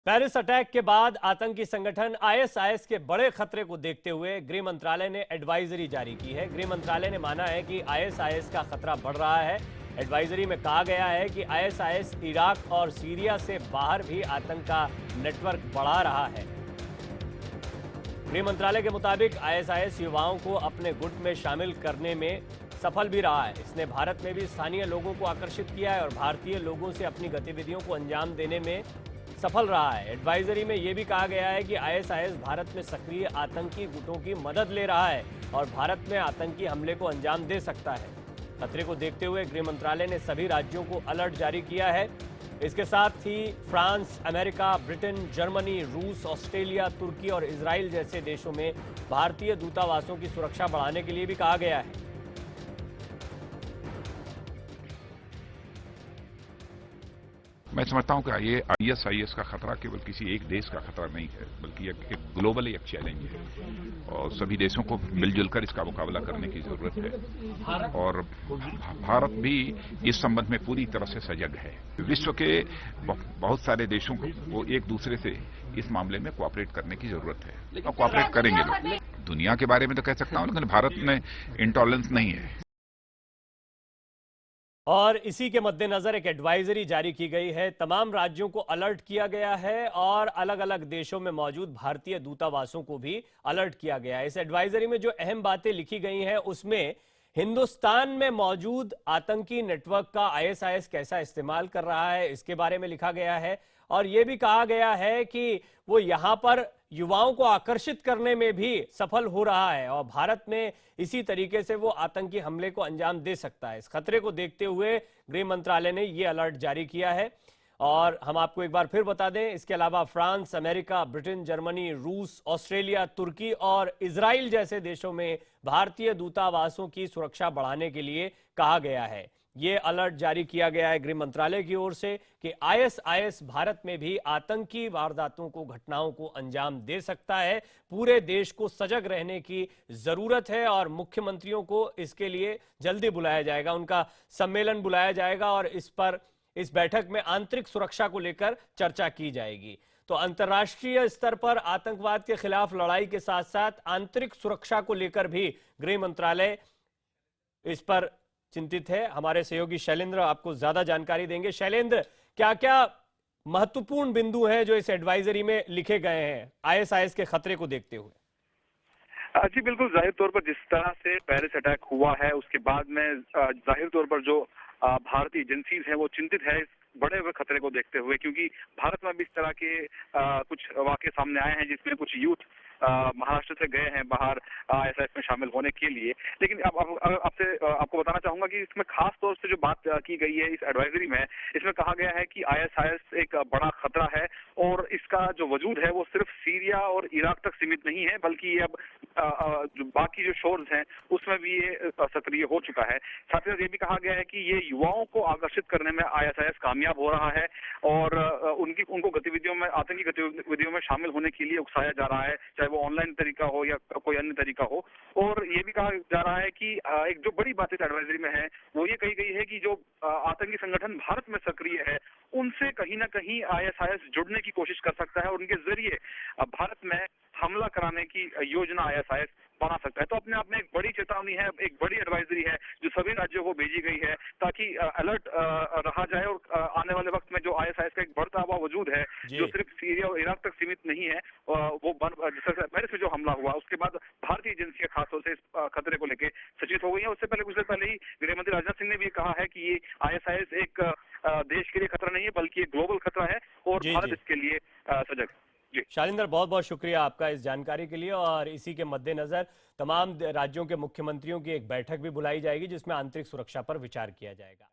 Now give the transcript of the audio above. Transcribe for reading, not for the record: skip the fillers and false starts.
Paris attack के बाद आतंकी संगठन आईएसआईएस के बड़े खतरे को देखते हुए गृह मंत्रालय ने एडवाइजरी जारी की है। गृह मंत्रालय ने माना है कि आईएसआईएस का खतरा बढ़ रहा है। एडवाइजरी में कहा गया है कि आईएसआईएस इराक और सीरिया से बाहर भी आतंक का नेटवर्क बढ़ा रहा है। गृह मंत्रालय के मुताबिक आईएसआईएस युवाओं को अपने गुट में शामिल करने में सफल भी रहा है। इसने भारत में भी स्थानीय लोगों को आकर्षित किया है और भारतीय लोगों से अपनी गतिविधियों को अंजाम देने में सफल रहा है। एडवाइजरी में यह भी कहा गया है कि आईएसआईएस भारत में सक्रिय आतंकी गुटों की मदद ले रहा है और भारत में आतंकी हमले को अंजाम दे सकता है। खतरे को देखते हुए गृह मंत्रालय ने सभी राज्यों को अलर्ट जारी किया है। इसके साथ ही फ्रांस, अमेरिका, ब्रिटेन, जर्मनी, रूस, ऑस्ट्रेलिया, तुर्की और इजराइल जैसे देशों में भारतीय दूतावासों की सुरक्षा बढ़ाने के लिए भी कहा गया है। मैं समझता हूं कि ये आईएसआईएस का खतरा केवल किसी एक देश का खतरा नहीं है, बल्कि एक ग्लोबल एक चैलेंज है और सभी देशों को मिलजुल कर इसका मुकाबला करने की जरूरत है। और भारत भी इस संबंध में पूरी तरह से सजग है। विश्व के बहुत सारे देशों को एक दूसरे से इस मामले में कोऑपरेट करने की जरूरत है और कोऑपरेट करेंगे लोग। दुनिया के बारे में तो कह सकता हूं, लेकिन भारत में इंटॉलरेंस नहीं है। और इसी के मद्देनजर एक एडवाइजरी जारी की गई है। तमाम राज्यों को अलर्ट किया गया है और अलग अलग देशों में मौजूद भारतीय दूतावासों को भी अलर्ट किया गया है। इस एडवाइजरी में जो अहम बातें लिखी गई हैं उसमें हिंदुस्तान में मौजूद आतंकी नेटवर्क का आईएसआईएस कैसा इस्तेमाल कर रहा है इसके बारे में लिखा गया है और यह भी कहा गया है कि वो यहां पर युवाओं को आकर्षित करने में भी सफल हो रहा है और भारत में इसी तरीके से वो आतंकी हमले को अंजाम दे सकता है। इस खतरे को देखते हुए गृह मंत्रालय ने ये अलर्ट जारी किया है। और हम आपको एक बार फिर बता दें, इसके अलावा फ्रांस, अमेरिका, ब्रिटेन, जर्मनी, रूस, ऑस्ट्रेलिया, तुर्की और इजराइल जैसे देशों में भारतीय दूतावासों की सुरक्षा बढ़ाने के लिए कहा गया है। ये अलर्ट जारी किया गया है गृह मंत्रालय की ओर से कि आईएसआईएस भारत में भी आतंकी वारदातों को, घटनाओं को अंजाम दे सकता है। पूरे देश को सजग रहने की जरूरत है और मुख्यमंत्रियों को इसके लिए जल्दी बुलाया जाएगा, उनका सम्मेलन बुलाया जाएगा और इस बैठक में आंतरिक सुरक्षा को लेकर चर्चा की जाएगी। तो अंतर्राष्ट्रीय स्तर पर आतंकवाद के खिलाफ लड़ाई के साथ साथ आंतरिक सुरक्षा को लेकर भी गृह मंत्रालय इस पर चिंतित है। हमारे सहयोगी शैलेंद्र आपको ज्यादा जानकारी देंगे। शैलेंद्र, क्या क्या महत्वपूर्ण बिंदु हैं जो इस एडवाइजरी में लिखे गए हैं आईएसआईएस के खतरे को देखते हुए? जी बिल्कुल, जाहिर तौर पर जिस तरह से पेरिस अटैक हुआ है उसके बाद में जाहिर तौर पर जो भारतीय एजेंसीज हैं वो चिंतित है इस बढ़े हुए खतरे को देखते हुए, क्योंकि भारत में भी इस तरह के कुछ वाकये सामने आए हैं जिसमें कुछ यूथ महाराष्ट्र से गए हैं बाहर आईएसआईएस में शामिल होने के लिए। लेकिन आपको बताना चाहूंगा कि इसमें खास तौर से जो बात की गई है इस एडवाइजरी में, इसमें कहा गया है कि आईएसआईएस एक बड़ा खतरा है और इसका जो वजूद है वो सिर्फ सीरिया और इराक तक सीमित नहीं है, बल्कि ये अब जो बाकी जो शोर्स हैं उसमें भी ये सक्रिय हो चुका है। साथ ही साथ ये भी कहा गया है कि ये युवाओं को आकर्षित करने में आईएसआईएस कामयाब हो रहा है और उनको गतिविधियों में, आतंकी गतिविधियों में शामिल होने के लिए उकसाया जा रहा है, चाहे वो ऑनलाइन तरीका हो या कोई अन्य तरीका हो। और ये भी कहा जा रहा है कि एक जो बड़ी बात इस एडवाइजरी में है वो ये कही गई है कि जो आतंकी संगठन भारत में सक्रिय है उनसे कहीं ना कहीं आईएसआईएस जुड़ने की कोशिश कर सकता है और उनके जरिए भारत में हमला कराने की योजना आईएसआईएस बना सकता है। तो अपने आप में एक बड़ी चेतावनी है, एक बड़ी एडवाइजरी है जो सभी राज्यों को भेजी गई है ताकि अलर्ट रहा जाए और आने वाले वक्त में जो आईएसआईएस का एक बढ़ता हुआ वजूद है जो सिर्फ सीरिया और इराक तक सीमित नहीं है, वो पेरिस में जो हमला हुआ उसके बाद भारतीय एजेंसियां खासतौर से इस खतरे को लेकर सचेत हो गई है। उससे पहले कुछ देर पहले ही गृहमंत्री राजनाथ सिंह ने भी कहा है कि ये आईएसआईएस एक देश के लिए खतरा नहीं है बल्कि एक ग्लोबल खतरा है और भारत इसके लिए सजग है। शालिंदर, बहुत बहुत शुक्रिया आपका इस जानकारी के लिए। और इसी के मद्देनजर तमाम राज्यों के मुख्यमंत्रियों की एक बैठक भी बुलाई जाएगी जिसमें आंतरिक सुरक्षा पर विचार किया जाएगा।